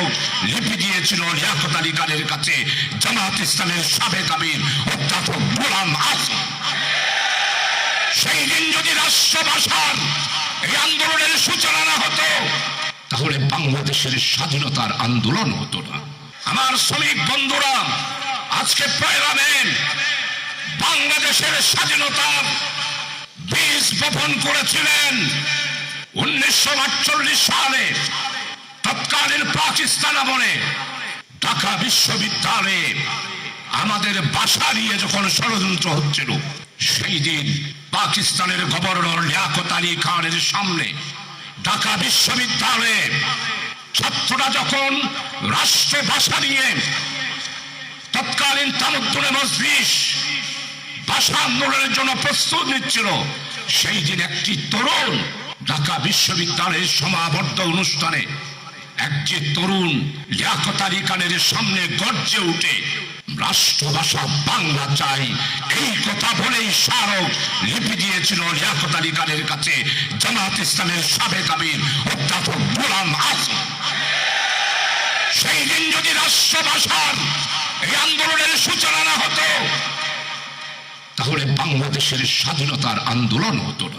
স্মারক লিপি দিয়েছিল লিয়াকত আলী খানের কাছে জামাত ইসলামের সাবেক আমির অধ্যাপক গোলাম আযম। সেই দিন যদি রাষ্ট্রভাষার এই আন্দোলনের সূচনা না হতো, তাহলে বাংলাদেশের স্বাধীনতার আন্দোলন হতো না। আমার শ্রমিক বন্ধুরা, আজকে পয়লা মে বাংলাদেশের স্বাধীনতার বীজ বপন করেছিলেন 1948 সালে তৎকালীন পাকিস্তান আমলে ঢাকা বিশ্ববিদ্যালয়ে আমাদের ভাষা নিয়ে যখন ষড়যন্ত্র হচ্ছিল, সেই দিন পাকিস্তানের গভর্নর লিয়াকত আলী খানের সামনে ঢাকা বিশ্ববিদ্যালয়ে ছাত্ররা যখন রাষ্ট্রভাষা নিয়ে তৎকালীন তামুদ্দুনে মজলিস ভাষা আন্দোলনের জন্য প্রস্তুত নিচ্ছিল, সেই দিন একটি তরুণ ঢাকা বিশ্ববিদ্যালয়ের সমাবর্ত অনুষ্ঠানে একটি তরুণ লিয়াকত আলী খানের সামনে গর্জে উঠে রাষ্ট্রভাষা বাংলা চাই এই কথা বলেই স্মারক লিপি দিয়েছিল লিয়াকত আলী খানের কাছে জামাত ইসলামের সাবেক আমির অধ্যাপক গোলাম আযম। সেই দিন যদি রাষ্ট্রভাষার এই আন্দোলনের সূচনা না হতো, তাহলে বাংলাদেশের স্বাধীনতার আন্দোলন হতো না।